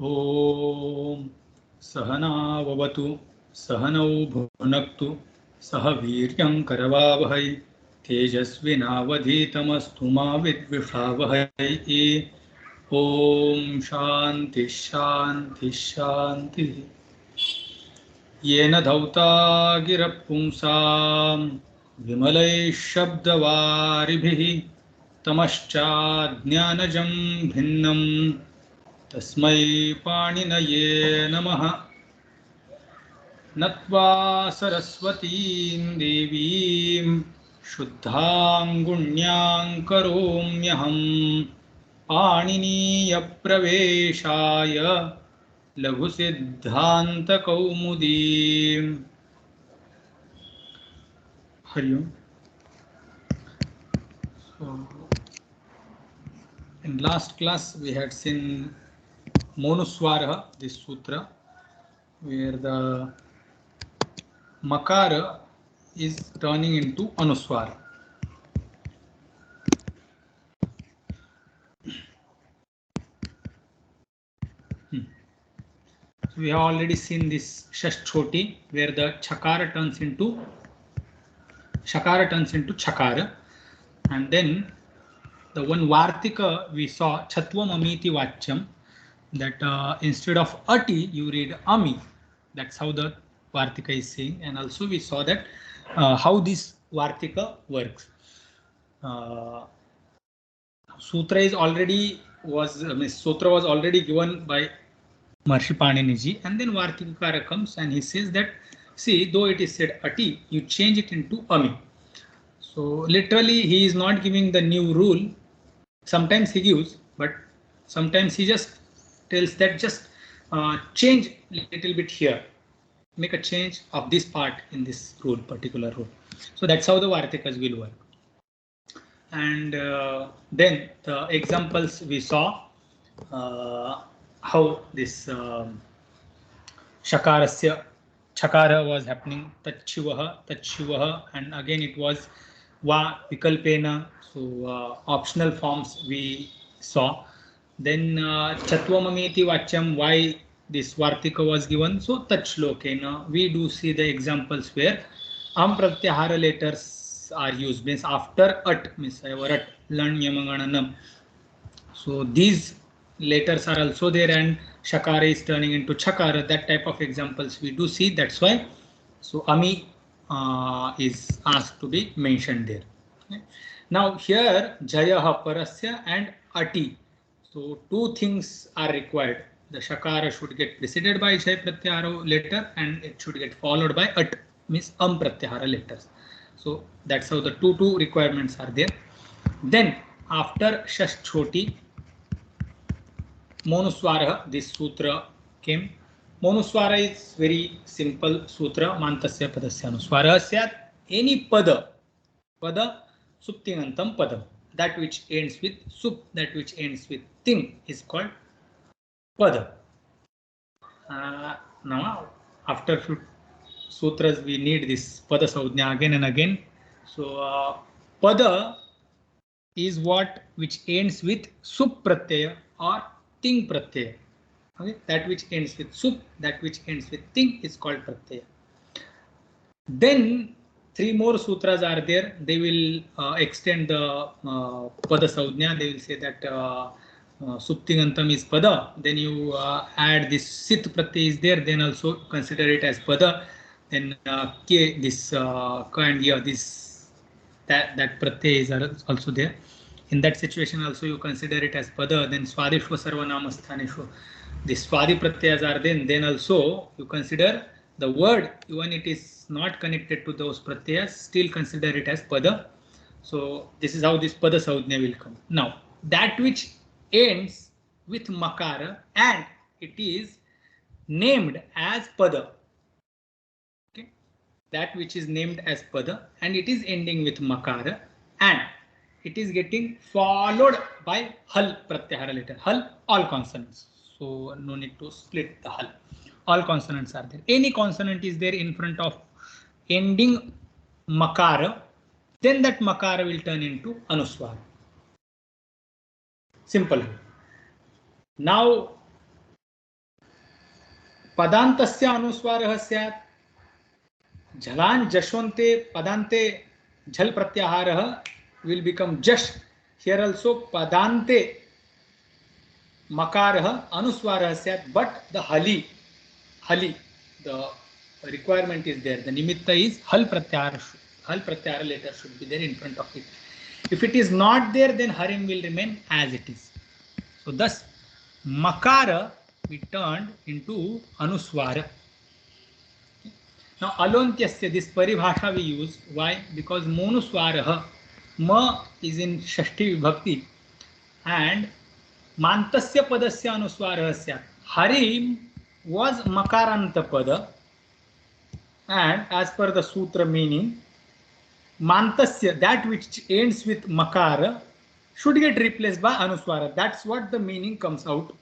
ॐ सहनाववतु सहनौ भुनक्तु सह वीर्यं करवावहै तेजस्विनावधीतमस्तु मा विद्विषावहै। ॐ शान्ति शान्ति शान्तिः। येन धौता गिरपुंसां विमलैः शब्दवारिभिः तमश्चाज्ञानजं भिन्नं तस्मै पाणिनये नमः। नत्वा सरस्वतीं देवीं शुद्धां गुण्यां करोम्यहं पाणिनीयप्रवेशाय लघुसिद्धान्तकौमुदीम्। हरि ओम। So, in last class we had seen Monuswara, this sutra, where the makara is turning into anuswara. So we have already seen this shashchoti, where the chakara turns into chakara, and then the one vartika we saw chatvam amiti vachyam, that instead of ati you read ami. That's how the vartika is saying. And also we saw that how this vartika works. Sutra is already sutra was already given by Maharishi Paniniji, and then vartikakara comes and he says that, see, though it is said ati, you change it into ami. So literally he is not giving the new rule. Sometimes he gives, but sometimes he just tells that just change little bit here, make a change of this part in this rule, particular rule. So that's how the vartikas will work. And then the examples we saw, how this chakara was happening, tachshivah, and again it was va vikalpena. So optional forms we saw. Then chattvamamiti vachyam, why this vartika was given. So tachlokena we do see the examples where am pratyahara letters are used, means after at, means at lan yamangananam. So these letters are also there, and shakara is turning into chakara. That type of examples we do see. That's why so ami is asked to be mentioned there. Okay. Now here jayaha parasya and ati. So two things are required. The shakara should get preceded by jay pratyahara letter, and it should get followed by at, means pratyahara letters. So that's how the two requirements are there. Then after shashchoti, Monuswara, this sutra came. Monuswara is very simple sutra. Mantasya padasya anuswara syat. Any pada suptinantam padam. That which ends with sup, that which ends with ting is called pada. Now after few sutras we need this pada saudhya again and again. So pada is what which ends with sup pratyaya or ting pratyaya. Okay, that which ends with sup, that which ends with ting is called pratyaya. Then three more sutras are there. They will extend the pada saudhya. They will say that suptingantam is pada. Then you add this sit pratyaya is there. Then also consider it as pada. Then k this ka and ya, this that pratyaya is also there. In that situation also you consider it as pada. Then swadishva sarvanamasthāneshu, the swadi pratyayas are then also you consider the word, even it is not connected to those pratyayas, still consider it as pada. So this is how this pada saudhya will come. Now that which ends with makara and it is named as pada. Okay, that which is named as pada and it is ending with makara and it is getting followed by hal pratyahara letter. Hal, all consonants. So no need to split the hal. All consonants are there. Any consonant is there in front of ending makara, then that makara will turn into anuswara. Simple. Now पदान्तस्य अनुस्वारः स्यात्. झलान् जशोन्ते पदान्ते झल प्रत्याहारः will become jash. Here also padante makarah anuswarah syat, but the hali, the requirement is there. The nimitta is hal pratyahara letter should be there in front of it. If it is not there, then harim will remain as it is. So thus makara we turned into anuswara. Now alontyasya, this paribhasha we use. Why? Because monuswarah, ma is in shashti vibhakti and mantasya padasya anuswarah syat. Harim was makaranta pada, and as per the sutra meaning, mantasya, that which ends with makara, should get replaced by anuswara. That's what the meaning comes out.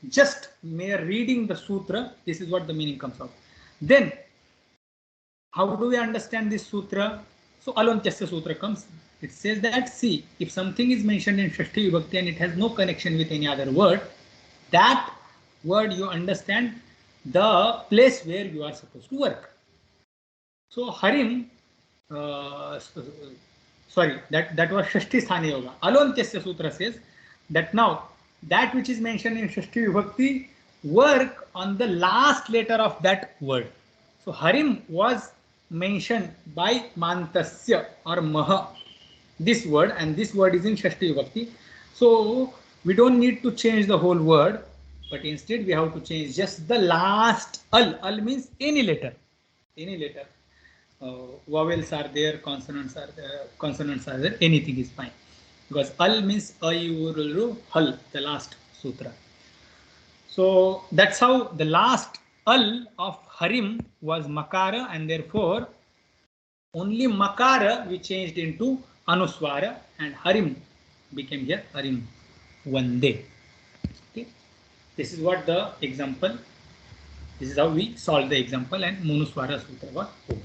Just mere reading the sutra, this is what the meaning comes out. Then how do we understand this sutra? So alontyasya sutra comes. It says that, see, if something is mentioned in shashti vibhakti and it has no connection with any other word, that word you understand the place where you are supposed to work. So harim, sorry, that was shashti sthani yoga. Alontyasya sutra says that now that which is mentioned in shashti vibhakti, work on the last letter of that word. So harim was mentioned by mantasya or maha, this word, and this word is in shashti vibhakti. So we don't need to change the whole word, but instead we have to change just the last al. Al means any letter. Vowels are there, consonants are there, anything is fine. Because al means ayurulu hal, the last sutra. So that's how the last al of harim was makara, and therefore only makara we changed into anuswara, and harim became here harim vande. Okay, this is what the example. This is how we solve the example, and Manuswara Sutra got over.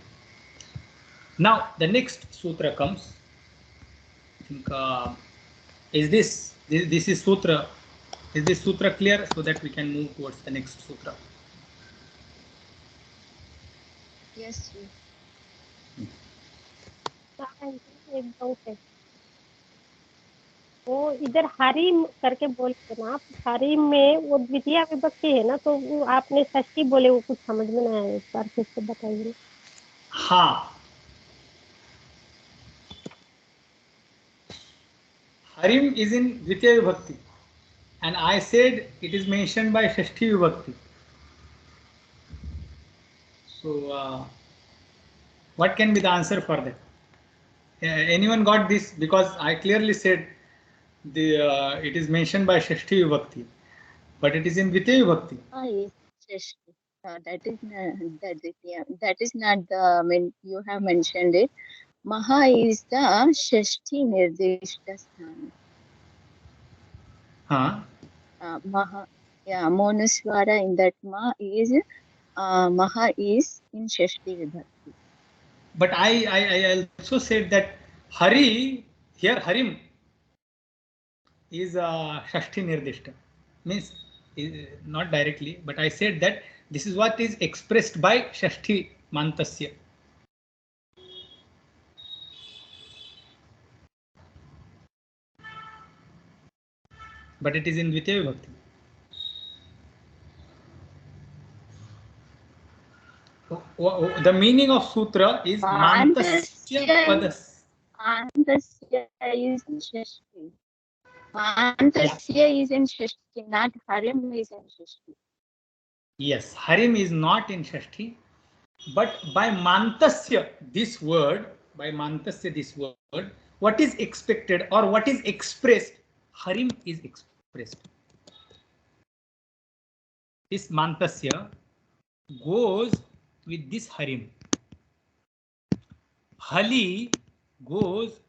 Now the next sutra comes. I think is this is sutra. Is this sutra clear, so that we can move towards the next sutra? Yes, sir. एकदम से वो इधर हरिम करके बोलते ना आप, हरिम में वो द्वितीय विभक्ति है ना, तो वो आपने षष्ठी बोले, वो कुछ समझ में नहीं आया, एक बार फिर से बताइए. हाँ, harim is in dvitiya vibhakti, and I said it is mentioned by shashti vibhakti. So what can be the answer for that? Anyone got this? Because I clearly said it is mentioned by shashti vibhakti, but it is in dvitiya vibhakti. Yes, shashti. That is not the, I mean, you have mentioned it. Maha is the shashti nirdishta sthana. Maha, yeah, monuswara in that ma is maha is in shashti vibhakti. But I also said that hari, here harim is shashti nirdishta, means not directly, but I said that this is what is expressed by shashti mantasya. But it is in dvitiya vibhakti. The meaning of sutra is mantasya padas. Mantasya is in shashti. Mantasya is in shashti, not harim is in shashti. Yes, harim is not in shashti, but by mantasya, this word, what is expected or what is expressed, harim is expressed. This mantasya goes with this harim. Hali goes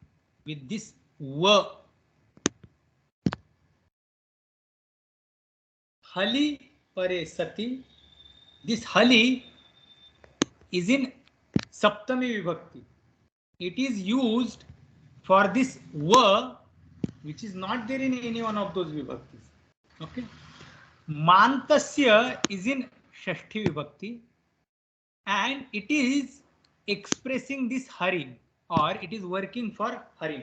with this va. Hali pare sati. This hali is in saptami vibhakti. It is used for this va, which is not there in any one of those vibhaktis. Okay. Mantasya is in Shashti Vibhakti, and it is expressing this Harim, or it is working for Harim.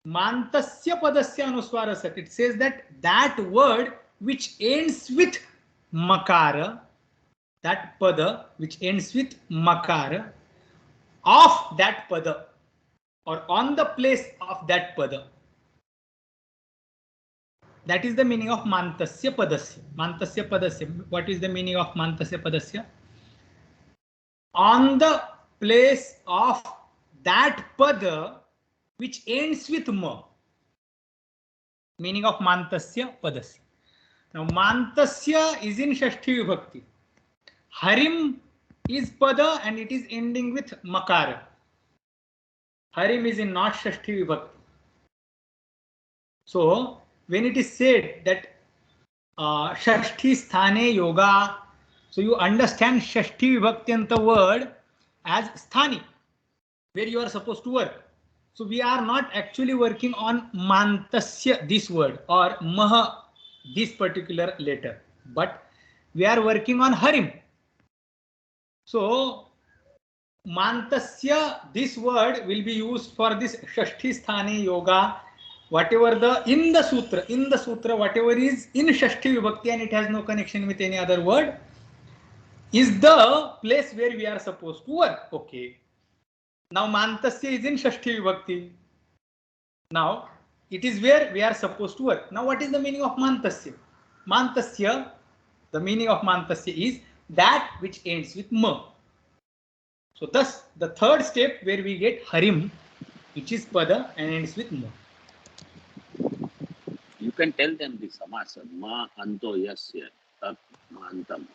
Mantasya padasya anuswara sat. It says that that word which ends with makara, that pada which ends with makara, of that pada or on the place of that pada. That is the meaning of mantasya padasya. Mantasya padasya. What is the meaning of mantasya padasya? On the place of that pada which ends with ma. Meaning of mantasya padasya. Now mantasya is in Shashti Vibhakti. Harim is pada and it is ending with makara. Harim is in not Shashti Vibhakti. So when it is said that Shashti Sthane Yoga, so you understand Shashti Vibhaktiyanta word as Sthani, where you are supposed to work. So we are not actually working on Mantasya, this word, or Maha, this particular letter, but we are working on Harim. So Mantasya, this word will be used for this Shashti Sthane Yoga. Whatever in the sutra, whatever is in Shashti Vibhakti and it has no connection with any other word, is the place where we are supposed to work. Okay. Now Mantasya is in Shashti Vibhakti. Now it is where we are supposed to work. Now what is the meaning of Mantasya? Mantasya, the meaning of Mantasya is that which ends with ma. So thus the third step where we get Harim, which is pada and ends with ma. You can tell them the samasa. Ma anto yasya tat ma antam.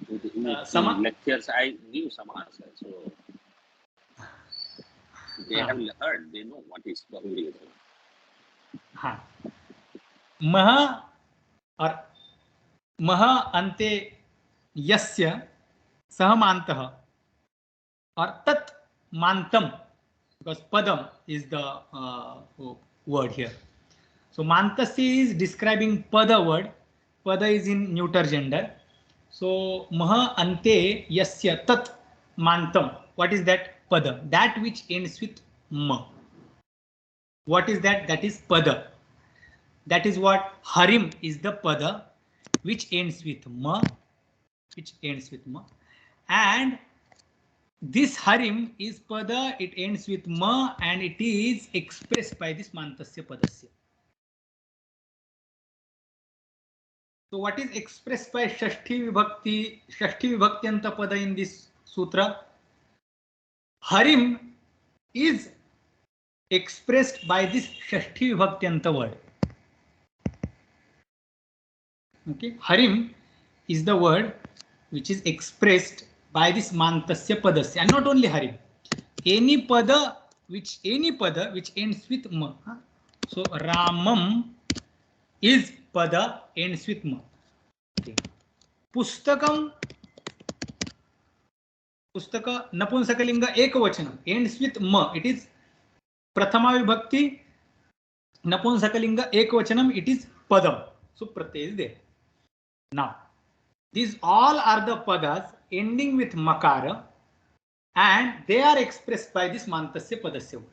In the lectures I give samasa, so they have heard, they know what is Bahuri. Maha or Maha ante yasya sah mantah or tat mantam, because padam is the word here. So mantasya is describing pada word. Pada is in neuter gender. So maha ante yasya tat mantam. What is that? Pada. That which ends with ma. What is that? That is pada. That is what Harim is, the pada which ends with ma. Which ends with ma. And this Harim is pada, it ends with ma, and it is expressed by this mantasya padasya. So what is expressed by Shashti Vibhaktiyanta pada in this sutra? Harim is expressed by this Shashti Vibhaktiyanta word. Okay, Harim is the word which is expressed by this mantasya padasya, and not only Harim, any pada which ends with ma. So Ramam is pada ends with ma. Okay. Pustakam, pustaka napunsakalinga ekavachanam ends with ma. It is prathama vibhakti napunsakalinga ekavachanam. It is padam. So pratyay is there. Now these all are the padas ending with makara, and they are expressed by this mantasya padasya word.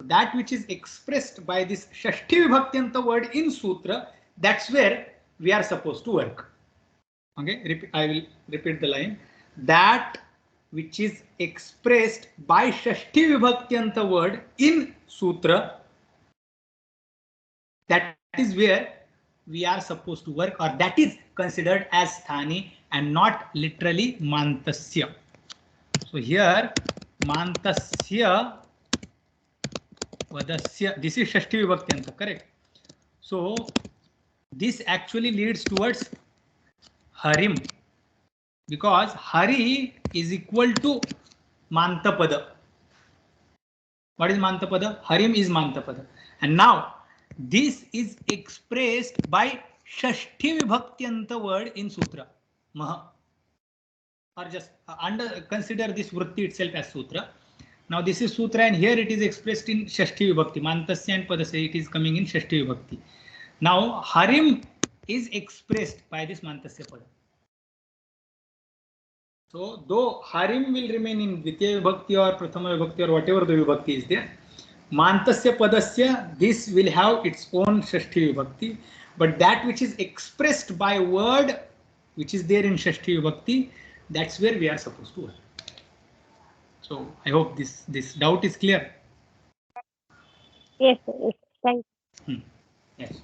That which is expressed by this Shashti Vibhaktiyanta word in sutra, that's where we are supposed to work. Okay, I will repeat the line. That which is expressed by Shashti Vibhaktiyanta word in sutra, that is where we are supposed to work, or that is considered as sthani and not literally mantasya. So here mantasya vadasya, this is Shashti Vibhaktiyanta, correct? So this actually leads towards Harim, because Hari is equal to Mantapada. What is Mantapada? Harim is Mantapada. And now this is expressed by Shashti Vibhaktiyanta word in sutra, Maha. Or just consider this vritti itself as sutra. Now this is sutra, and here it is expressed in Shashti Vibhakti. Mantasya and Padasya, it is coming in Shashti Vibhakti. Now harim is expressed by this mantasya pada. So though harim will remain in Dvitiya Vibhakti or Prathama Vibhakti or whatever the Vibhakti is there, mantasya padasya, this will have its own Shashti Vibhakti, but that which is expressed by word which is there in Shashti Vibhakti, that's where we are supposed to work. So I hope this doubt is clear. Yes, sir. Yes. Thank you. Yes.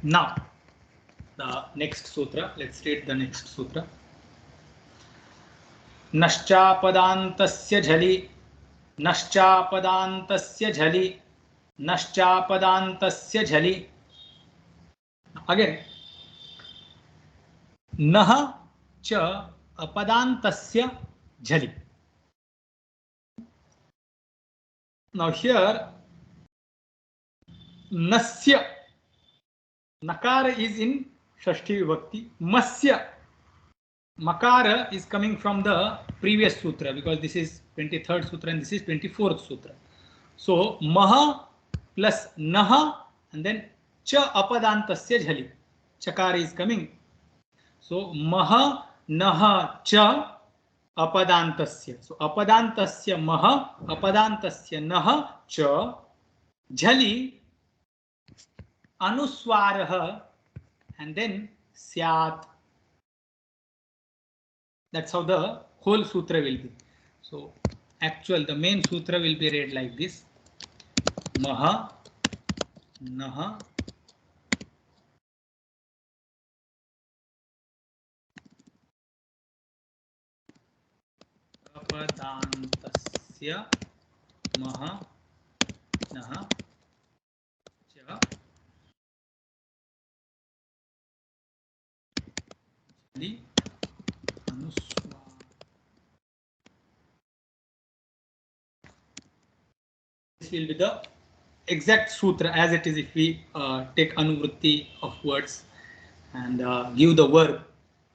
Now the next sutra. Let's read the next sutra. Naschāpadantasya jhali, naschāpadantasya jhali, naschāpadantasya jhali. Again, nah cha apadantasya jhali. Now here, nasya, nakara is in Shashti Vibhakti. Masya, makara is coming from the previous sutra because this is 23rd sutra and this is 24th sutra. So maha plus naha and then cha apadantasya jhali. Chakara is coming. So maha naha cha apadantasya. So apadantasya maha, apadantasya naha cha jhali anuswaraha and then syat. That's how the whole sutra will be. So the main sutra will be read like this. Maha naha apadantasya maha naha cha jhali anuswara. This will be the exact sutra as it is if we take anuvritti of words and give the verb.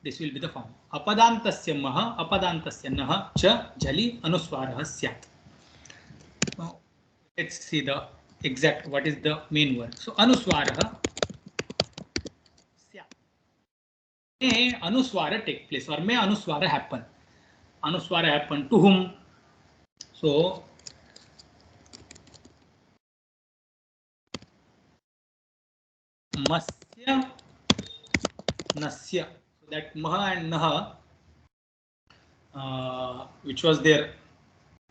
This will be the form. Apadantasya maha, apadantasya naha cha jhali anuswaraha syat. Now let's see the exact what is the main word. So anuswaraha syat. May anuswara take place or may anuswara happen. Anuswara happen to whom? So masya nasya. So that maha and naha which was there,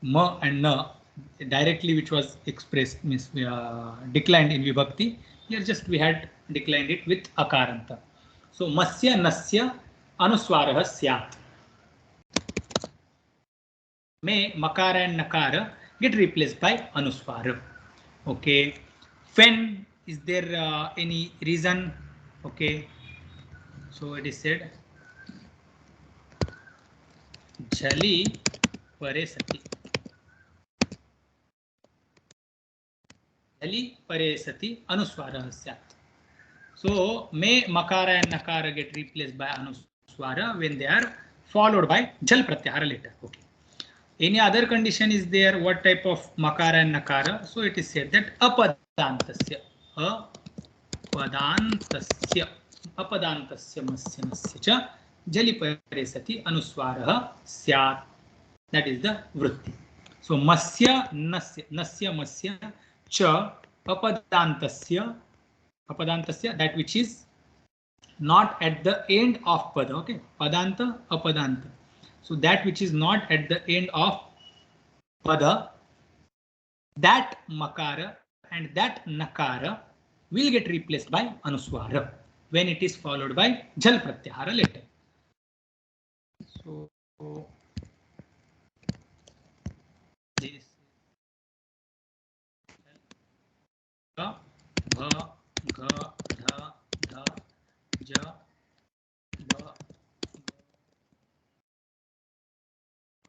ma and na directly which was expressed means declined in vibhakti. Here just we had declined it with akaranta. So masya nasya anuswaraha syat. May makara and nakara get replaced by anuswara. Okay. When is there any reason? Okay. So it is said jhali pare sati. Jhali pare sati anuswara syat. So may makara and nakara get replaced by anuswara when they are followed by jal pratyahara later. Okay. Any other condition is there? What type of makara and nakara? So it is said that apadantasya masya nasya cha jali pare sati anuswaraha syat. That is the vritti. So masya nasya masya cha apadantasya that which is not at the end of pada. Okay, padanta apadanta. So that which is not at the end of pada, that makara and that nakara will get replaced by anuswara when it is followed by jal pratyahara later. So this ga bha gha dha dha ja ba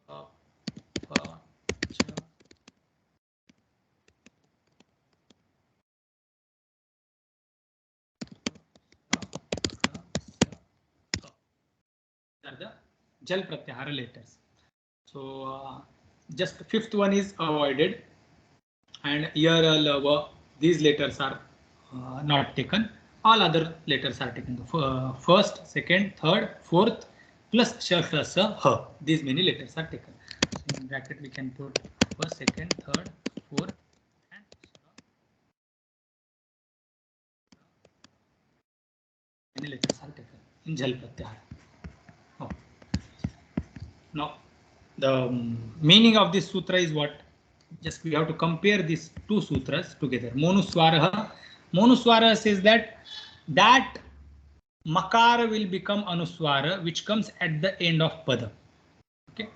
pa pa cha are the jal pratyahara letters. So just fifth one is avoided, and here these letters are not taken. All other letters are taken. First, second, third, fourth, plus sh, sh, h. These many letters are taken. So in bracket we can put first, second, third, fourth, and many letters are taken in jal pratyahara. Oh. Now the meaning of this sutra is what? Just we have to compare these two sutras together. Monuswara. Monuswara says that makara will become anuswara, which comes at the end of pada. Okay.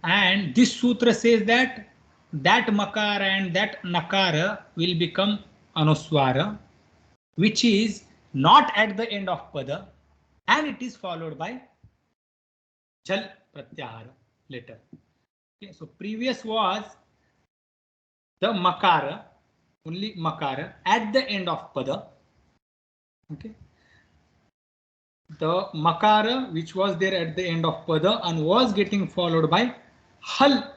And this sutra says that makara and that nakara will become anuswara, which is not at the end of pada, and it is followed by jal pratyahara later. Okay. So previous was the makara, only makara at the end of pada. Okay. The makara which was there at the end of pada and was getting followed by hal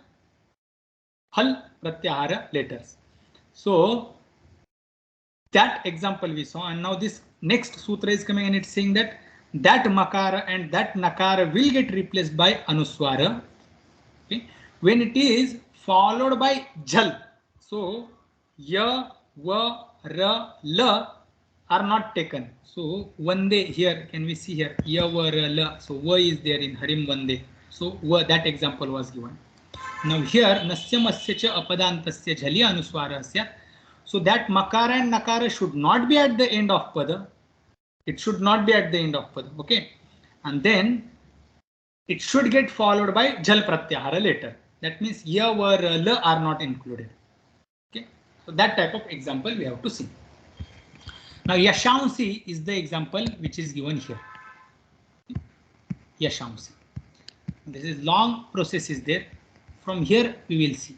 pratyahara letters. So that example we saw, and now this next sutra is coming and it's saying that makara and that nakara will get replaced by anuswara, okay, when it is followed by jal. So ya, va, ra, la are not taken. So vande here, can we see here ya, va, ra, la. So va is there in harim vande. So va, that example was given. Now here nasya masya cha apadantasya jhali anuswarasya. So that makara and nakara should not be at the end of pada. It should not be at the end of pada. Okay. And then it should get followed by jal pratyahara later. That means ya, va, ra, la are not included. Okay. So that type of example we have to see. Now yashamsi is the example which is given here. Yashamsi. This is long process is there. From here we will see.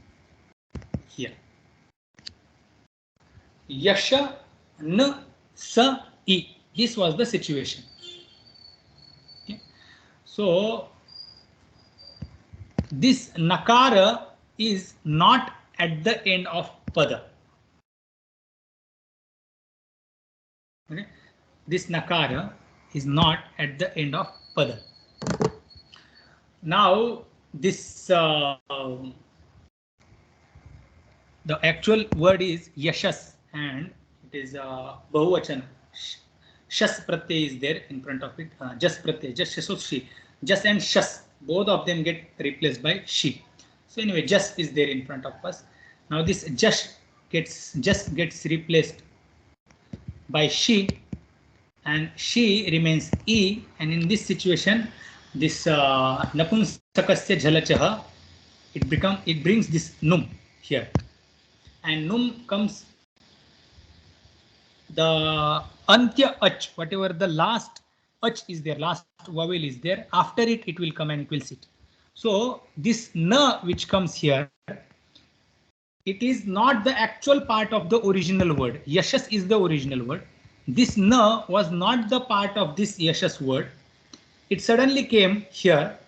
Here. Yasha n sa I. This was the situation. Okay. So this nakara is not at the end of pada. Okay. This nakara is not at the end of pada. Now this the actual word is yashas and it is bahuvachan. Shas pratyay is there in front of it. Jas pratyay, jas shasoshi, jas and shas, both of them get replaced by she. So anyway, jas is there in front of us. Now this jas gets replaced by she, and she remains e, and in this situation this napunsakasya jhalachah, it brings this num here, and num comes the antya ach, whatever the last ach is there, last vowel is there, after it will come and it will sit. So this na which comes here, it is not the actual part of the original word. Yashas is the original word. This na was not the part of this yashas word. It suddenly came here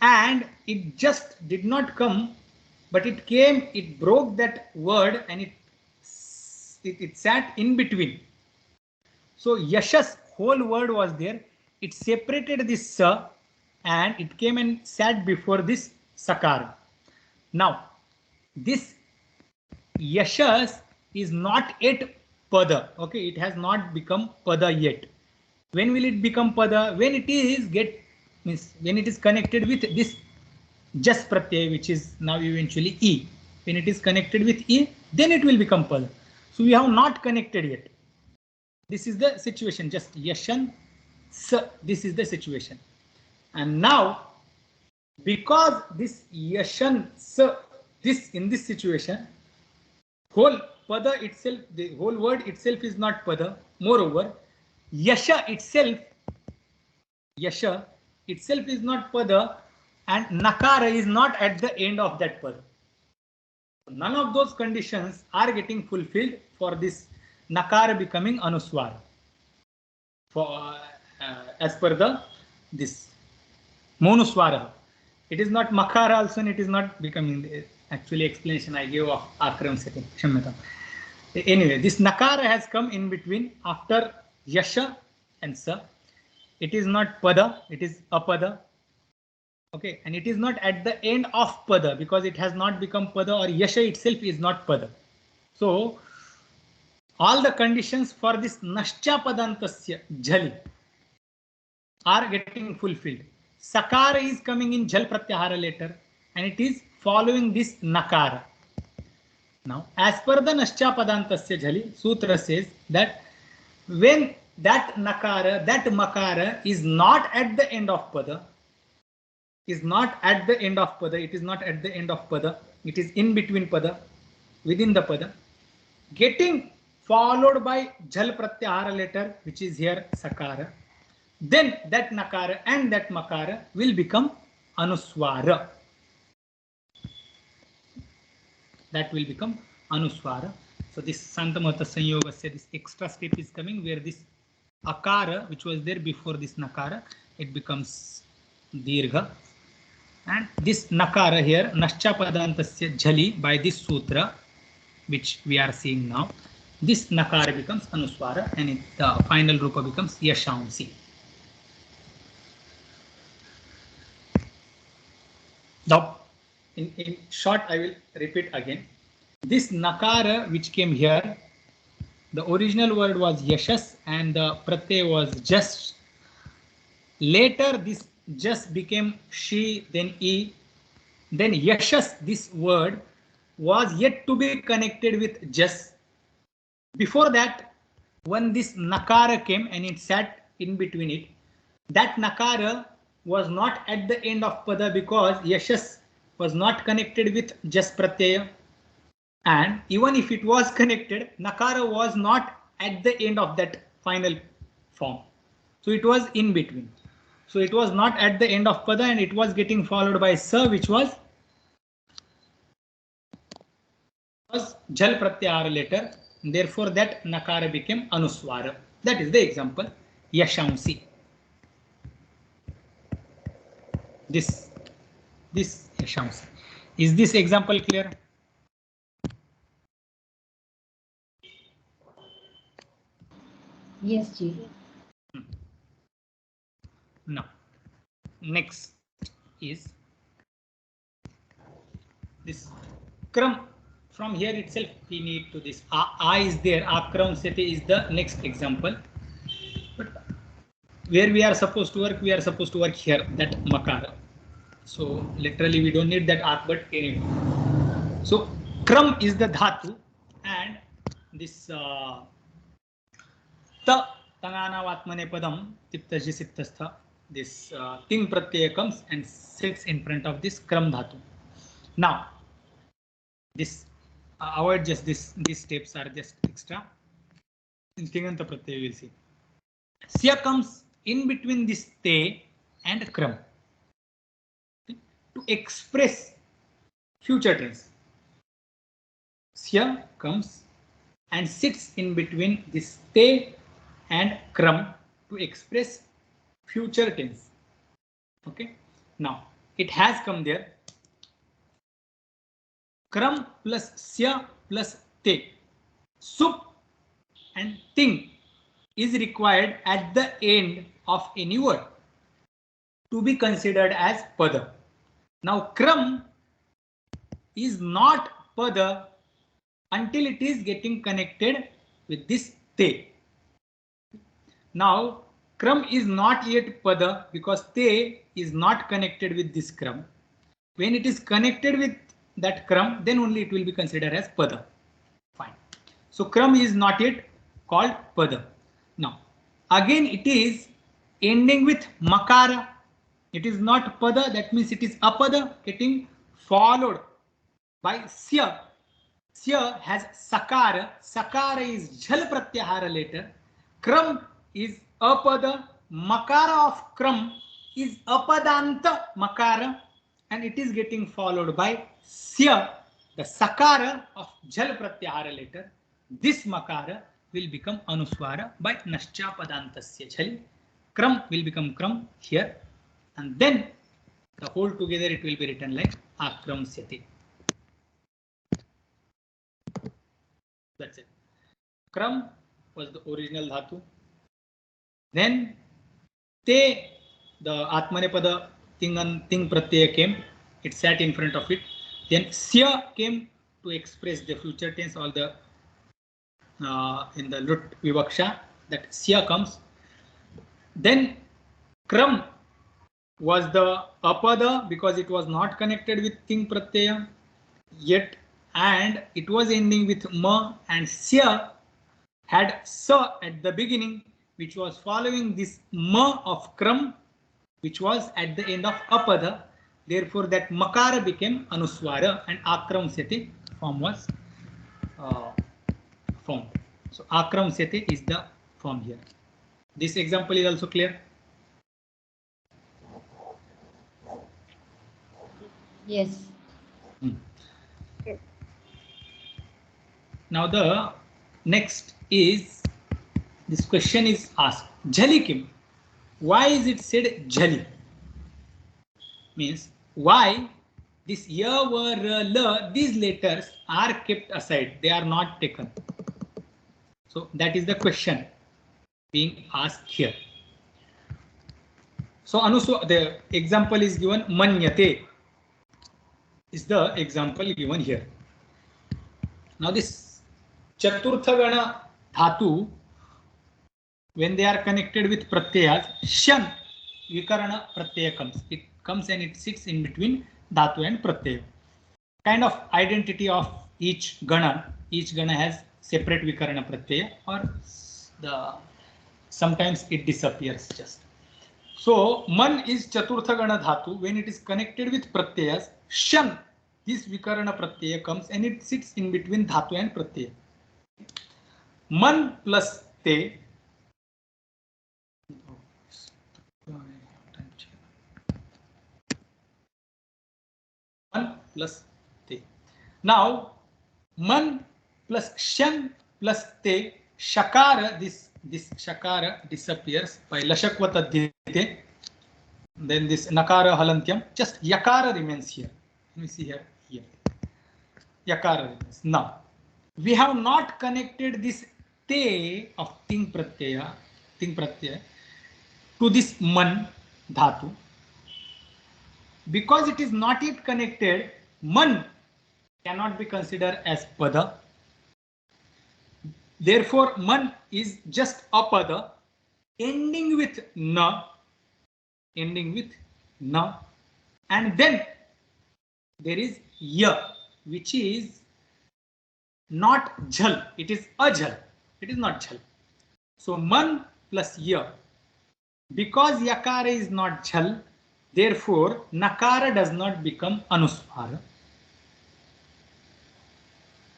and it just did not come, but it came, it broke that word and it sat in between. So yashas whole word was there. It separated this sa and it came and sat before this sakara. Now this yashas is not yet pada. Okay, it has not become pada yet. When will it become pada? When it is when it is connected with this jas pratyay, which is now eventually e. When it is connected with e, then it will become pada. So we have not connected yet. This is the situation. Just yashan sa. This is the situation. And now, because this yashan sa, this in this situation, whole pada itself, the whole word itself is not pada. Moreover, yasha itself is not pada, and nakara is not at the end of that pada. None of those conditions are getting fulfilled for this nakara becoming anuswara. For as per this monuswara, it is not makara also, and it is not becoming. Actually, explanation I gave of akram setting. Shamyata. Anyway, this nakara has come in between after yasha and sa. It is not pada, it is apada. Okay, and it is not at the end of pada because it has not become pada, or yasha itself is not pada. So all the conditions for this nashcha padantasya jhali are getting fulfilled. Sakara is coming in jhal pratyahara later, and it is following this nakara. Now, as per the nashcha padantasya jhali, sutra says that when that nakara, that makara is not at the end of pada, it is not at the end of pada, it is in between pada, within the pada, getting followed by jhal pratyahara letter, which is here sakara, then that nakara and that makara will become anuswara. That will become anuswara. So this santamata sanyogasya, this extra step is coming where this akara, which was there before this nakara, it becomes dirgha. And this nakara here, nashcha padantasya jhali, by this sutra, which we are seeing now, this nakara becomes anuswara, and the final rupa becomes yashamsi. Now, in short, I will repeat again. This nakara which came here, the original word was yashas and the pratyay was just. Later this just became she, then e, then yashas, this word was yet to be connected with just. Before that, when this nakara came and it sat in between it, that nakara was not at the end of pada because yashas was not connected with just pratyaya, and even if it was connected, nakara was not at the end of that final form, so it was in between. So it was not at the end of pada, and it was getting followed by sa, which was jhal pratyahara letter. Therefore that nakara became anuswara. That is the example yashamsi. This yashamsi. Is this example clear? Yes, Ji. Now, next is this kram. From here itself we need to this a is there, akram sete is the next example, but where we are supposed to work here, that makara. So literally we don't need that ak, but anyway. So kram is the dhatu, and this ta tangana vatmane padam tiptaji sittastha, this ting pratyaya comes and sits in front of this kram dhatu. Now this avoid just this, these steps are just extra. In tinganta pratyaya we will see. Sya comes in between this te and kram to express future tense. Sya comes and sits in between this te and kram to express future tense. Okay. Now it has come there. Kram plus sya plus te. Sup and ting is required at the end of any word to be considered as pada. Now kram is not pada until it is getting connected with this te. Now kram is not yet pada because te is not connected with this kram. When it is connected with that kram, then only it will be considered as pada. Fine. So kram is not yet called pada. Now again it is ending with makara. It is not pada, that means it is apada, getting followed by sya. Sya has sakara. Sakara is jhal pratyahara letter. Kram is apada. Makara of kram is apadanta makara, and it is getting followed by sya, the sakara of jhal pratyahara letter. This makara will become anuswara by nashcha padantasya jhali. Kram will become kram here, and then the whole together it will be written like akramsyate. That's it. Kram was the original dhatu. Then te, the Atmanepada ting pratyaya came. It sat in front of it. Then sya came to express the future tense, all the in the lut vivaksha, that sya comes. Then kram was the apada because it was not connected with ting pratyaya yet, and it was ending with ma, and sya had sa at the beginning, which was following this ma of kram, which was at the end of apada. Therefore, that makara became anuswara and akram seti form was formed. So akram seti is the form here. This example is also clear. Yes. Now the next is, this question is asked, Jhali Kim. Why is it said Jhali? Means why this ya, va, ra, la, these letters are kept aside. They are not taken. So that is the question being asked here. So the example is given, manyate is the example given here. Now this chaturtha gana dhatu, when they are connected with pratyayas, shan vikarana pratyaya comes. It comes and it sits in between dhatu and pratyaya. Kind of identity of each gana. Each gana has separate vikarana pratyaya, or sometimes it disappears just. So man is chaturtha gana dhatu. When it is connected with pratyayas, shan, this vikarana pratyaya comes and it sits in between dhatu and pratyaya. Man plus te. Man plus te. Now man plus shan plus te, shakara, this shakara disappears by lashakvata dhyate. Then this nakara halantyam, just yakara remains here. Let me see here. Yakara remains. Now we have not connected this te of ting pratyaya to this man dhatu. Because it is not yet connected, man cannot be considered as pada. Therefore, man is just a pada ending with na, and then there is ya, which is not jhal. It is a jhal. It is not jhal. So man plus ya. Because yakara is not jhal, therefore nakara does not become anuswara.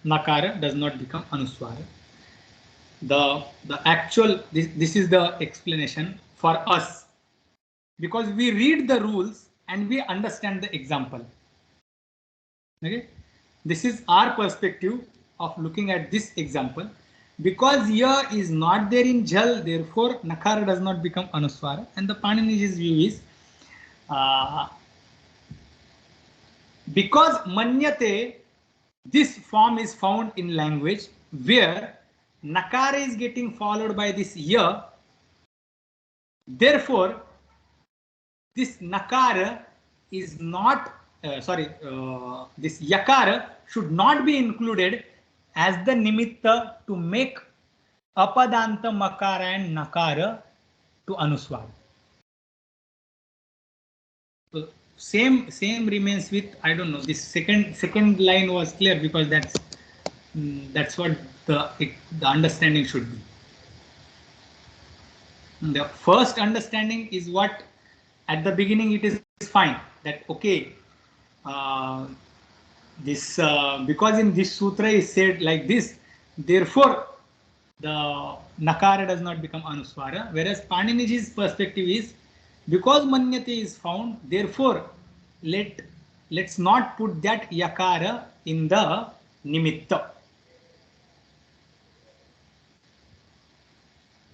Nakara does not become anuswara. The actual, this is the explanation for us, because we read the rules and we understand the example. Okay, this is our perspective of looking at this example. Because ya is not there in jhal, therefore nakara does not become anuswara, and the Panini's view is because manyate, this form is found in language where nakara is getting followed by this ya. Therefore, this nakara is not, this yakara should not be included as the nimitta to make apadanta makara and nakara to anuswara. So same remains with, I don't know, this second line was clear, because that's what the understanding should be. The first understanding is what at the beginning it is fine, that okay, this because in this sutra is said like this, therefore the nakara does not become anuswara. Whereas Panini's perspective is, because manyate is found, therefore let's not put that yakara in the nimitta.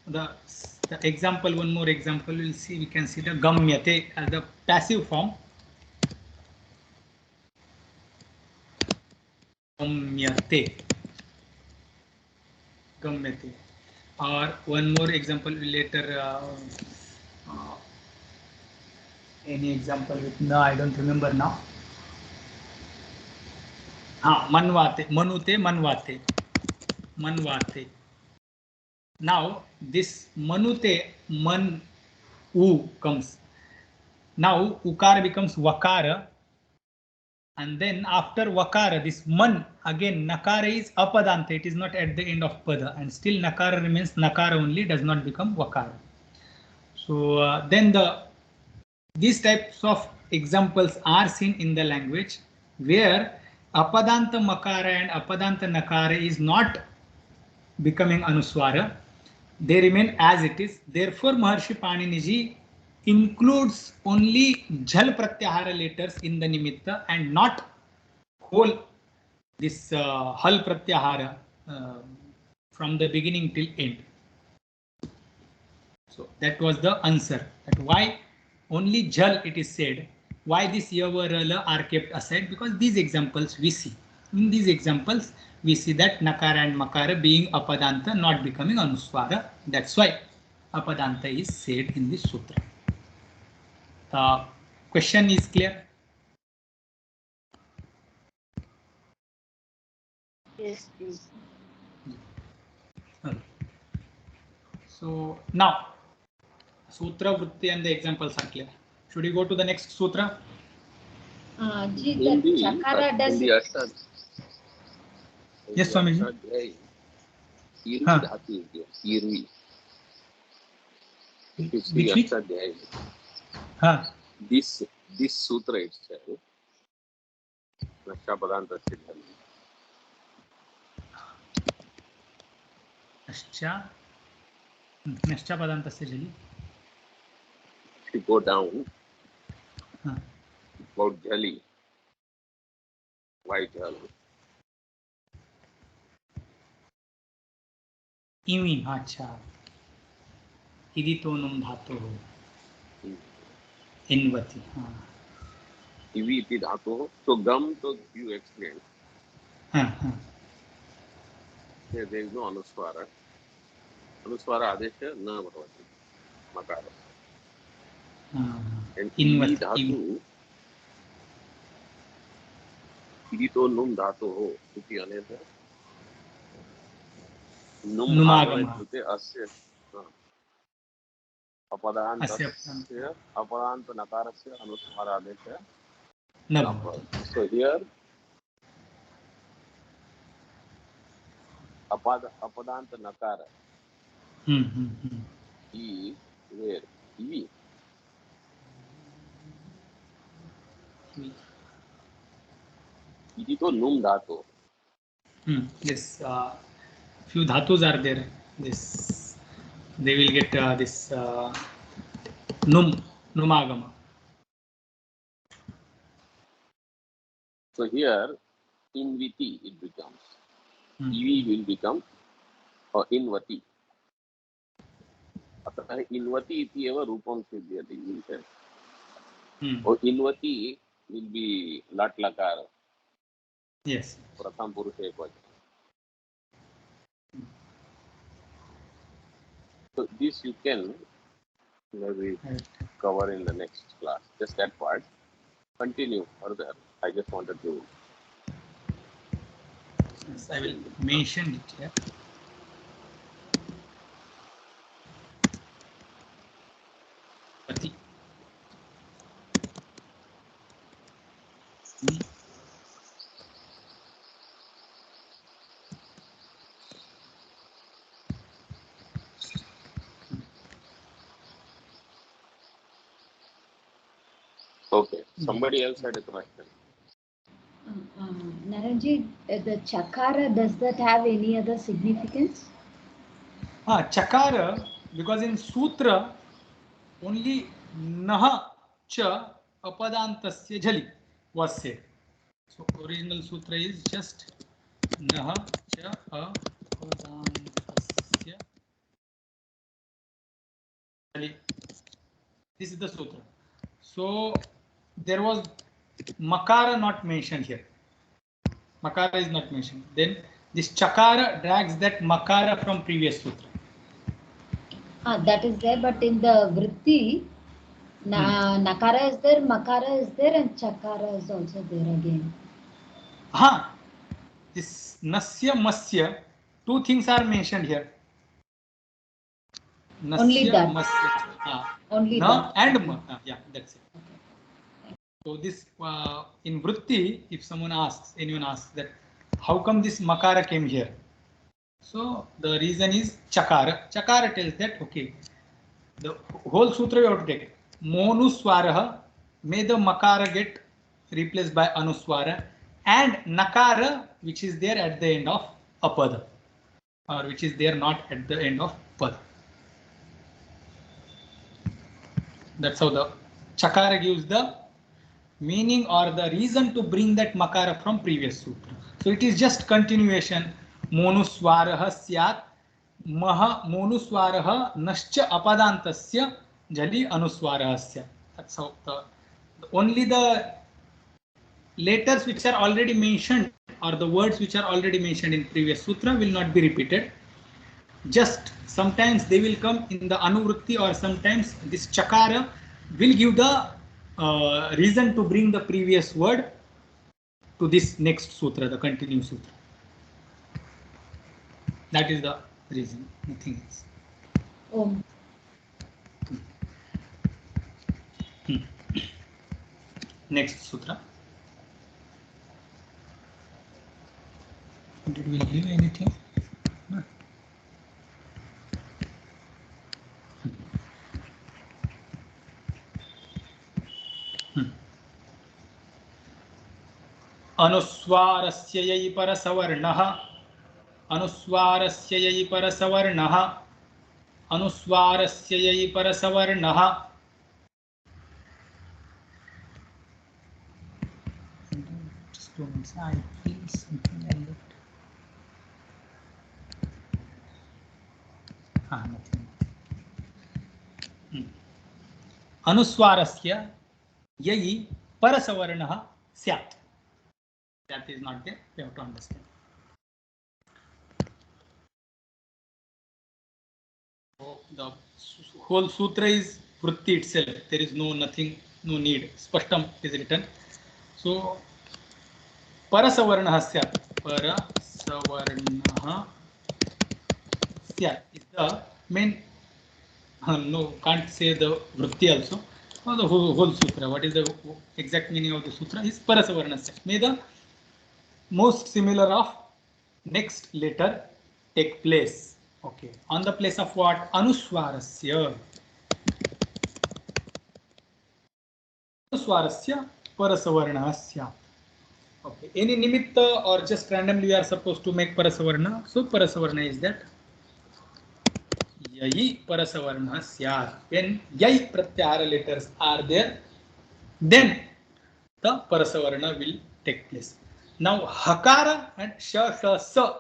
The example, one more example, we'll see. We can see the gamyate as the passive form. Gamyate. gamyate. Or one more example later. Any example with no, I don't remember now. Manvate, manute, manvate, manvate. Now this manute, man, u comes. Now ukara becomes vakara, and then after vakara, this man again nakara is apadanta. It is not at the end of pada, and still nakara remains nakara only, does not become vakara. So then these types of examples are seen in the language where apadanta makara and apadanta nakara is not becoming anuswara. They remain as it is. Therefore, Maharshi Paniniji includes only jhal pratyahara letters in the nimitta and not whole this hal pratyahara from the beginning till end. So that was the answer. That why only jhal it is said. Why this yavarala are kept aside? Because these examples we see. In these examples, we see that nakara and makara being apadanta, not becoming anuswara. That's why apadanta is said in this sutra. The question is clear? Yes, please. So now, sutra, vritti and the examples are clear. Should we go to the next sutra? Ji, that chakara does. Yes, Swamiji. This sutra itself, Nashapadanta Siddham. Nascha padanta se jali. If you go down about jali, white jali. Imi, acha. Iditonum dhatu. Invati. Ivi iti dhatu. So gum, so you explained. There is no anuswara. Anuswara adesha na bhavati. Makara. And ivi dhatu. Iditonum dhatu ho. Iti aneta. Numagama इत्युक्ते अस्य अपदान्तस्य अपदान्त नकारस्य अनुस्वार आदेशः न भवति. So here apadanta nakara is where ivi. Idito num dhatu. Yes, few dhatus are there. This they will get this numagama. So here inviti it becomes. Ivi will become invati. अतः इन्वति इति एव रूपं सिद्ध्यति. Or invati will be lat lakara. Yes. Pratham purusha ekvachana. So this you can maybe cover in the next class. Just that part. Continue further. I just wanted to. Yes, I will mention it here. Pati. Okay. Somebody else had a question. Naranji, the chakara, does that have any other significance? Chakara, because in sutra only naha cha apadantasya jali was said. So original sutra is just naha cha apadantasya jali. This is the sutra. So there was makara not mentioned here. Makara is not mentioned. Then This chakara drags that makara from previous sutra. That is there, but in the vritti, nakara is there, makara is there, and chakara is also there again. This nasya masya, two things are mentioned here. Nasya, Only that. Masya. Only na that. and ma. Yeah, that's it. Okay. So this in vritti, if anyone asks that how come this makara came here? So the reason is chakara. Chakara tells that okay, the whole sutra we have to take it. Monuswara, may the makara get replaced by anuswara, and nakara, which is there at the end of a pada, or which is there not at the end of pada. That's how the chakara gives the meaning or the reason to bring that makara from previous sutra. So it is just continuation. Monuswaraha syat maha monuswaraha nascha apadantasya jali anuswarahasya. That's how only the letters which are already mentioned or the words which are already mentioned in previous sutra will not be repeated. Just sometimes they will come in the anuvritti, or sometimes this chakara will give the reason to bring the previous word to this next sutra, the continuing sutra. That is the reason, nothing else. Next sutra. Did we leave anything? No. अनुस्वारस्य यै परसवर्णः अनुस्वारस्य यै परसवर्णः अनुस्वारस्य यै परसवर्णः. Just 2 minutes. I feel something I looked. Nothing. अनुस्वारस्य यै परसवर्णः स्यात्. That is not there. We have to understand. So the whole sutra is vritti itself. There is no need. Spashtam is written. So parasavarnah syat. Parasavarnah syat is the main. No, can't say the vritti also. Or the whole sutra. What is the exact meaning of the sutra? Is parasavarnah syat. May the most similar of next letter take place. Okay, on the place of what? Anuswarasya. Anuswarasya parasavarna syat. Okay, any nimitta or just randomly we are supposed to make parasavarna. So parasavarna is that yai parasavarna syat. When yai pratyahara letters are there, then the parasavarna will take place. Now hakara and sha, sa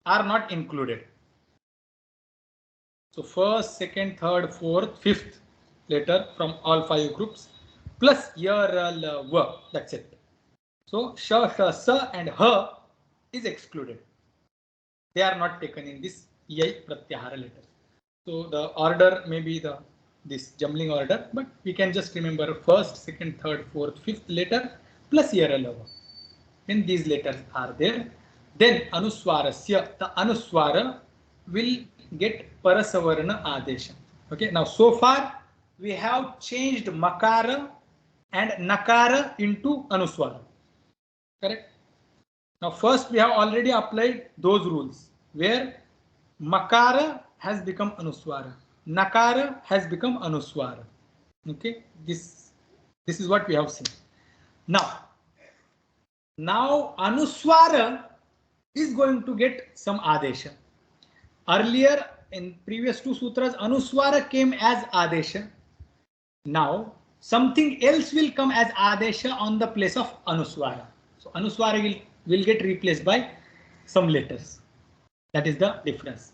are not included. So first, second, third, fourth, fifth letter from all 5 groups plus va. That's it. So sha, sa and ha is excluded. They are not taken in this yai pratyahara letter. So the order may be this jumbling order, but we can just remember first, second, third, fourth, fifth letter plus va. When these letters are there, then anuswarasya, the anuswara will get parasavarna adesha. Okay, now so far we have changed makara and nakara into anuswara. Correct? Now first we have already applied those rules where makara has become anuswara, nakara has become anuswara. Okay, this is what we have seen. Now anuswara is going to get some adesha. Earlier in previous 2 sutras, anuswara came as adesha. Now something else will come as adesha on the place of anuswara. So anuswara will get replaced by some letters. That is the difference.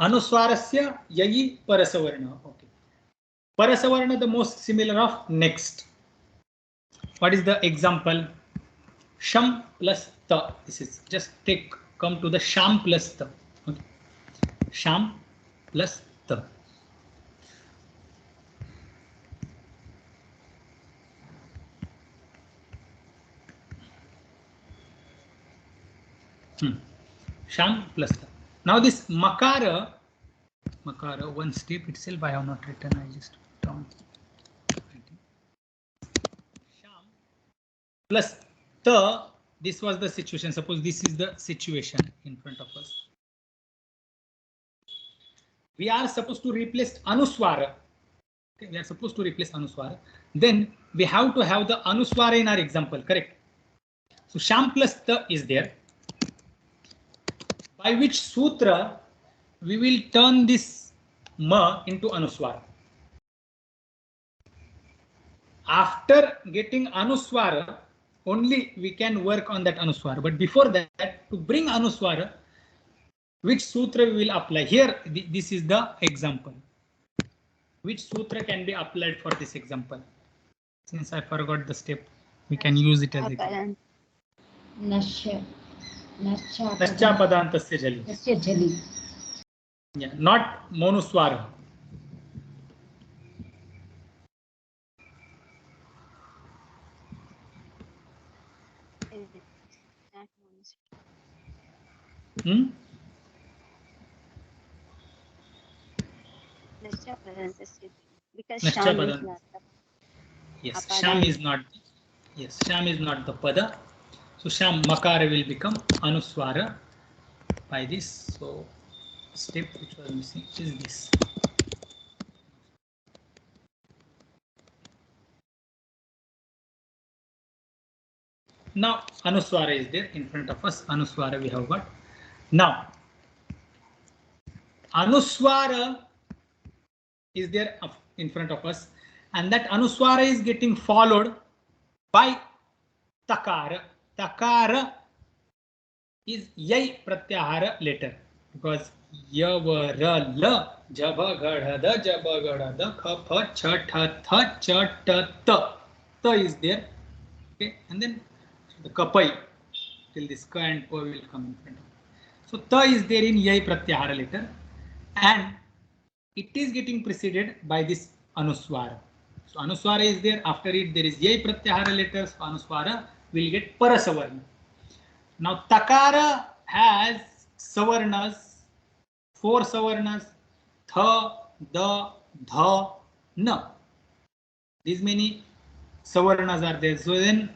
Anuswarasya yai parasavarna. Okay. Parasavarna, the most similar of next. What is the example? Sham plus ta. This is just come to the sham plus ta. Okay. Sham plus ta. Sham plus ta. Now this makara, one step itself I have not written. I just down. Sham plus ta. This was the situation. Suppose this is the situation in front of us. We are supposed to replace anuswara. Okay, we are supposed to replace anuswara. Then we have to have the anuswara in our example, correct? So sham plus ta is there. By which sutra we will turn this ma into anuswara. After getting anuswara, only we can work on that anuswara. But before that, to bring anuswara, which sutra we will apply? Here, this is the example. Which sutra can be applied for this example? Since I forgot the step, we can use it as a Nasya padantasya jali. Nasya jali. Yeah, not monuswara. Because sham is not the yes, apada. sham is not. Yes, sham is not the pada. So sham makara will become anuswara by this. So step which was missing is this. Now anuswara is there in front of us. Anuswara we have got. Now anuswara is there in front of us, and that anuswara is getting followed by takara. Takara is yai pratyahara letter, because ya va ra la jaba gada da jaba gada da kha pha cha tha tha cha ta ta. Ta is there. Okay, and then the kapai till this ka and pa will come in front of it. So ta is there in yai pratyahara letter, and it is getting preceded by this anuswara. So anuswara is there. After it there is yai pratyahara letter. So anuswara will get parasavarna. Now takara has savarnas, 4 savarnas: tha, da, dha, na. These many savarnas are there. So then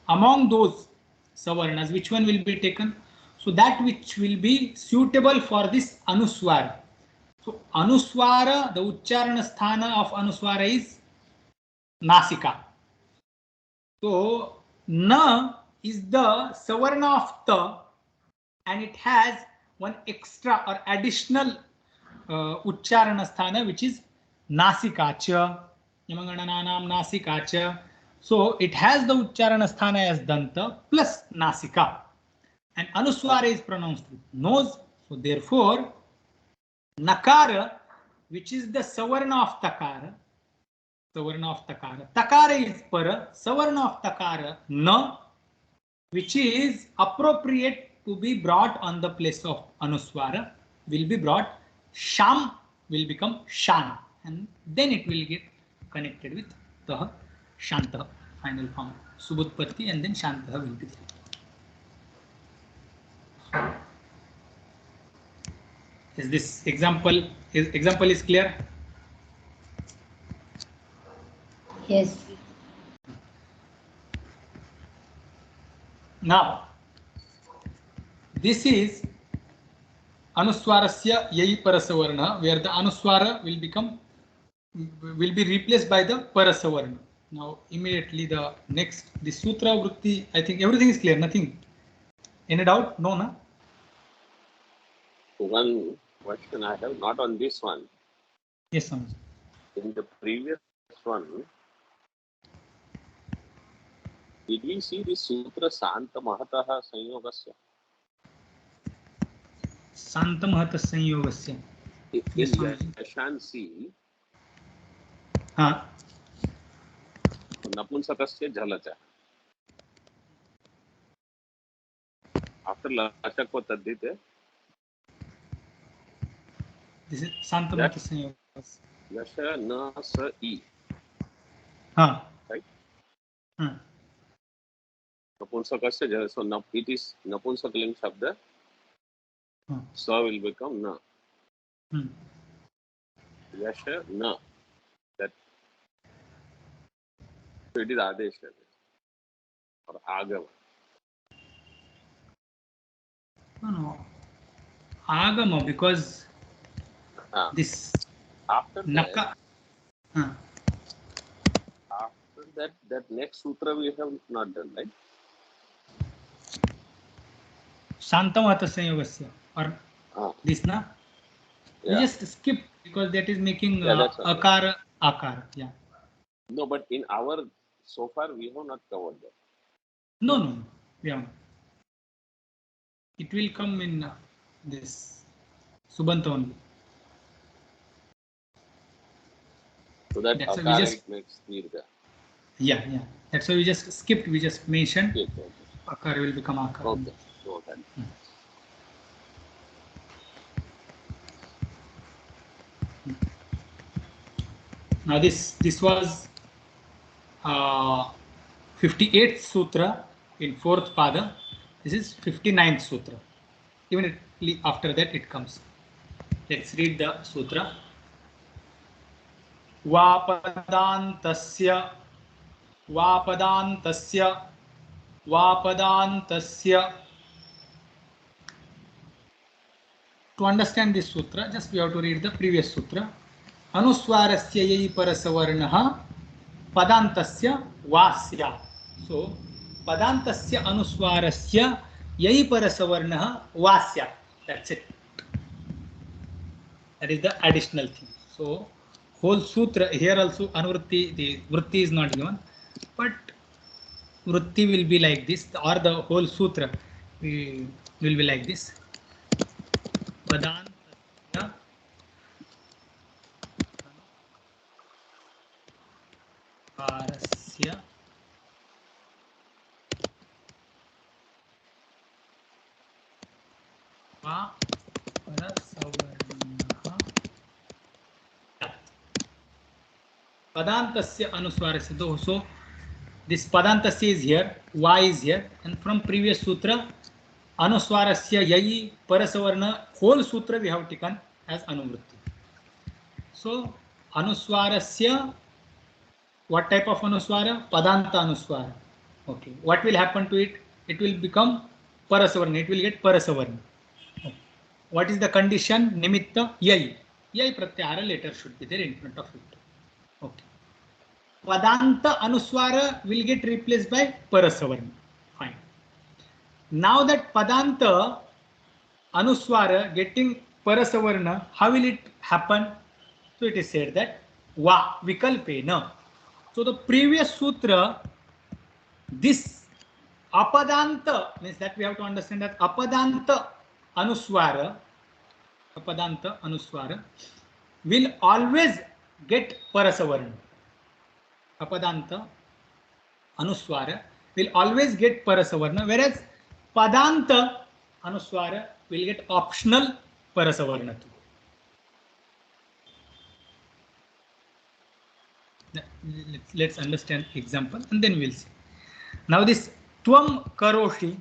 among those savarnas, which one will be taken? So that which will be suitable for this anuswara. So anuswara, the uchcharana sthana of anuswara is nasika. So na is the savarna of ta, and it has one extra or additional uchcharana sthana, which is nasikacha. Yamangananam nasikacha. So it has the uchcharana sthana as danta plus nasika, and anuswara is pronounced with nose. So therefore nakara, which is the savarna of takara, takara is para, savarna of takara na, which is appropriate to be brought on the place of anuswara, will be brought. Sham will become shan, and then it will get connected with tah, shantah, final form subutpatti, and then shantah will be there. Is this example is clear? Yes. Now this is anuswarasya yai parasavarna, where the anuswara will be replaced by the parasavarna. Now immediately the sutra vritti, I think everything is clear. Nothing. Any doubt? No, na? One question I have, not on this one. Yes, Swami. In the previous one, did we see the sutra Santa Mahataha Sanyogasya? Santa Mahata Sanyogasya. Yes, Yashansi. Napunsakasya Jalacha. After Lashak ko Tadite. This is Santamata. Yasha na sa e. Right? Napunsakasya, so it is Napunsakaling Shabda. Sa will become na. Yasha na. That. So it is Adesha or Agama. No. Agama, because this after Naka. After that next sutra we have not done, right? Santamata Sanyogasya or this na. Yeah. We just skip because that is making that's okay. akara akara. Yeah. No, but in our so far we have not covered that. No. Yeah. It will come in this Subanta only. So that that's akara just, it makes dirgha. Yeah. That's why we just skipped. We just mentioned akara will become akara. Okay. So that. Now this was 58th sutra in 4th pada. This is 59th sutra. Immediately after that it comes. Let's read the sutra. Vapadantasya To understand this sutra, just we have to read the previous sutra. Anuswarasya yai parasavarnaha padantasya vasya. So padantasya anuswarasya yai parasavarnaha vasya. That's it. That is the additional thing. So whole sutra here also anuvritti, the vritti is not given, but vritti will be like this, or the whole sutra will be like this. Padantasya parasya va parasavarnaha. Padantasya anuswarasya. So this padantasya is here, va is here, and from previous sutra anuswarasya yai parasavarna, whole sutra we have taken as anuvritti. So anuswarasya, what type of anuswara? Padanta anuswara. Okay, what will happen to it? It will become parasavarna. It will get parasavarna. Okay. What is the condition? Nimitta yai. Yai pratyahara later should be there in front of it. Okay. Padanta anuswara will get replaced by parasavarna. Fine. Now that padanta anuswara getting parasavarna, how will it happen? So it is said that va vikalpena. So the previous sutra, this apadanta means that we have to understand that apadanta anuswara will always get parasavarna. Apadanta anuswara will always get parasavarna, whereas padanta anuswara will get optional parasavarna too. Let's understand example and then we'll see. Now this tvam karoshi,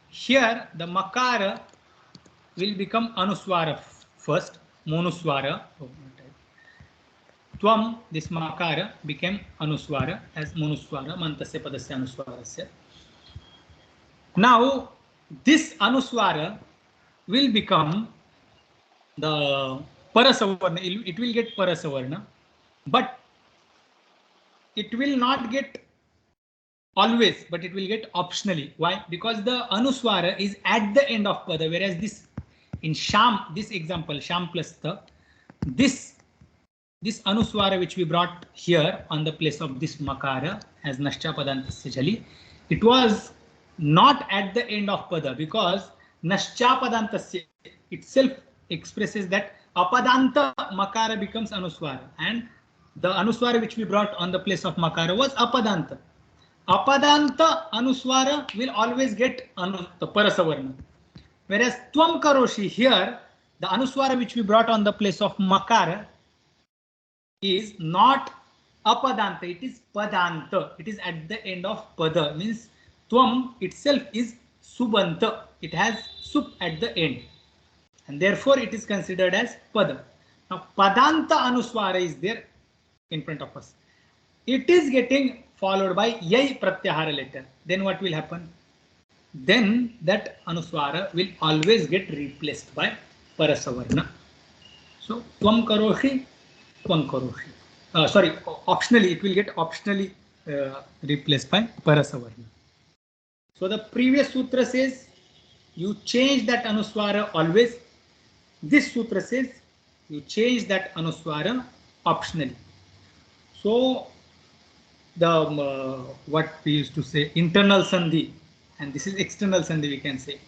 here the makara will become anuswara first, monuswara. Tvam, this makara became anuswara as monuswara, mantasya padasya anuswarasya. Now this anuswara will become the parasavarna. It will get parasavarna, but it will not get always, but it will get optionally. Why? Because the anuswara is at the end of pada, whereas this in sham, this example sham plus the, this anuswara which we brought here on the place of this makara as nashcha padantasya jali, it was not at the end of pada, because nashcha padantasya itself expresses that apadanta makara becomes anuswara, and the anuswara which we brought on the place of makara was apadanta. Apadanta anuswara will always get the parasavarna. Whereas tvam karoshi, here the anuswara which we brought on the place of makara is not apadanta, it is padanta. It is at the end of pada, means tvam itself is subanta. It has sup at the end, and therefore it is considered as pada. Now padanta anuswara is there in front of us. It is getting followed by yai pratyahara letter. Then what will happen? Then that anuswara will always get replaced by parasavarna. So tvam karoshi, tvam karoshi. Sorry, optionally it will get optionally replaced by parasavarna. So the previous sutra says you change that anuswara always. This sutra says you change that anuswara optionally. So the what we used to say internal sandhi, and this is external sandhi, we can say.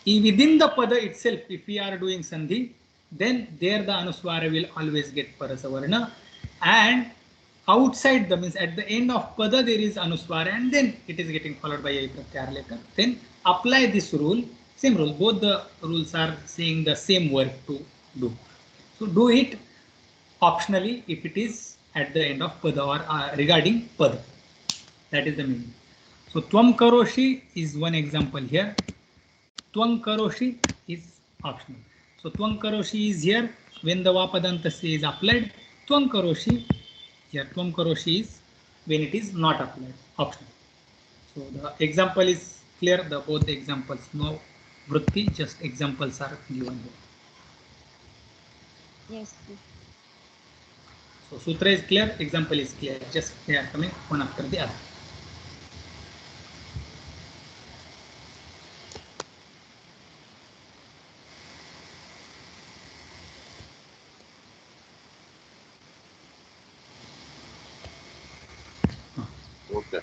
Within the pada itself, if we are doing sandhi, then there the anuswara will always get parasavarna, and outside the, means at the end of pada there is anuswara, and then it is getting followed by a pratyahara letter. Then apply this rule, same rule. Both the rules are saying the same work to do. So do it optionally if it is at the end of pada or regarding pada. That is the meaning. So tvam karoshi is one example here. Tvam karoshi is optional. So tvam karoshi is here when the vapadanta is applied. Tvam karoshi here. Tvam karoshi is when it is not applied, optional. So the example is clear. The both the examples, no vritti, just examples are given here. Yes. So sutra is clear, example is clear. Just they are coming one after the other. Okay.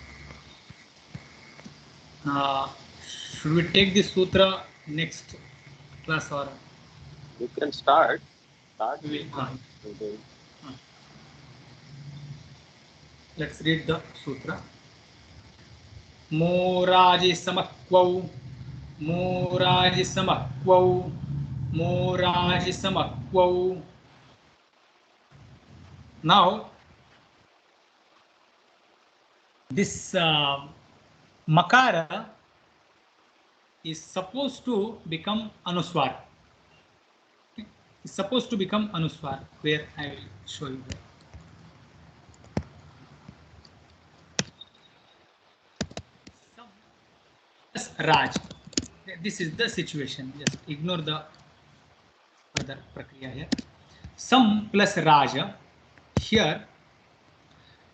Should we take this sutra next class or? You can start. We will. Let's read the sutra. Moraji samakvau, moraji samakvau, moraji samakvau. Now, this makara is supposed to become anuswar. Okay. It's supposed to become anuswar, where I will show you that. Raj. This is the situation. Just ignore the other prakriya here. Sam plus Raja. Here,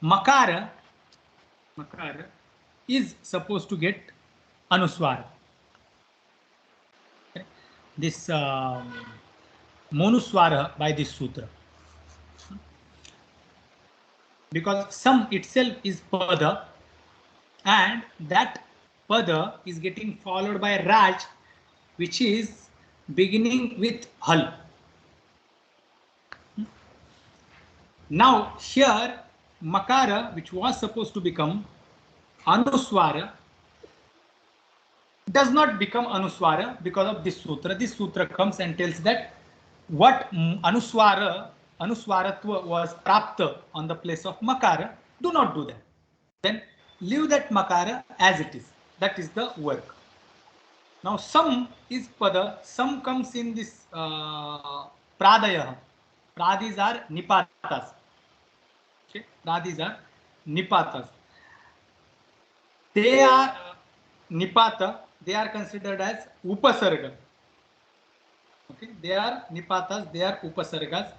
Makara is supposed to get Anuswara. Okay. This Monuswara by this sutra. Because Sam itself is Pada, and that Pada is getting followed by Raj, which is beginning with Hal. Now here Makara, which was supposed to become Anuswara, does not become Anuswara because of this sutra. This sutra comes and tells that what Anuswaratva was prapta on the place of Makara, do not do that. Then leave that Makara as it is. That is the work. Now Sam is Pada. Sam comes in this Pradaya. Pradis are Nipatas. Okay. Pradis are Nipatas. They are Nipata. They are considered as Upasarga. Okay. They are Nipatas. They are Upasargas.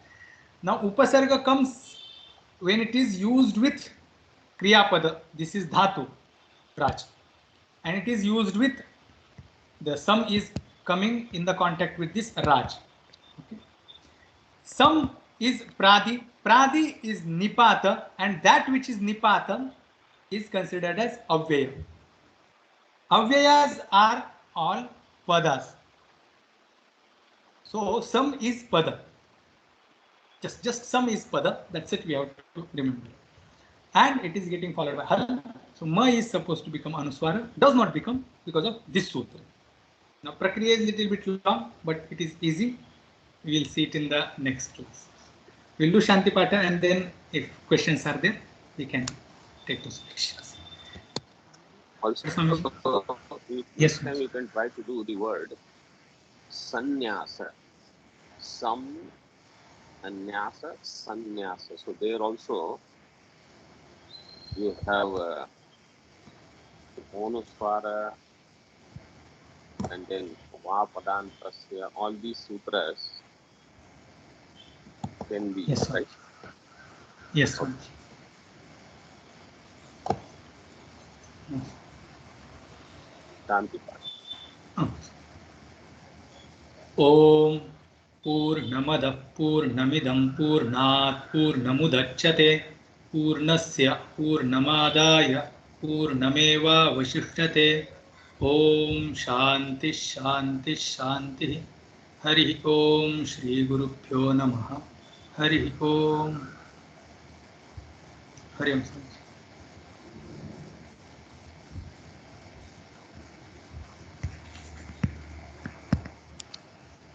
Now Upasarga comes when it is used with Kriyapada. This is Dhatu, Raj. And it is used with the Sam is coming in the contact with this Raj. Okay. Sam is Pradi. Pradi is Nipata, and that which is Nipata is considered as Avyaya. Avyayas are all Padas. So Sam is Pada. Just Sam is Pada. That's it we have to remember. And it is getting followed by Hal. So ma is supposed to become anuswara, does not become because of this sutra. Now prakriya is little bit long, but it is easy. We will see it in the next class. We'll do Shanti Pata, and then if questions are there, we can take those questions. Also, yes, next time you can try to do the word sannyasa. Sam and nyasa, sannyasa. So there also you have Onuswara and then Vapadantasya. All these sutras can be yes, right. Yes, okay. Shanti Pata. Om Purnamada Purnamidam Purnat Purnamudachyate Purnasya Purnamadaya Purnameva Vashishyate. Om Shanti Shanti Shanti. Hari Om Shri Gurubhyo Namaha. Hari Om. Hari Om.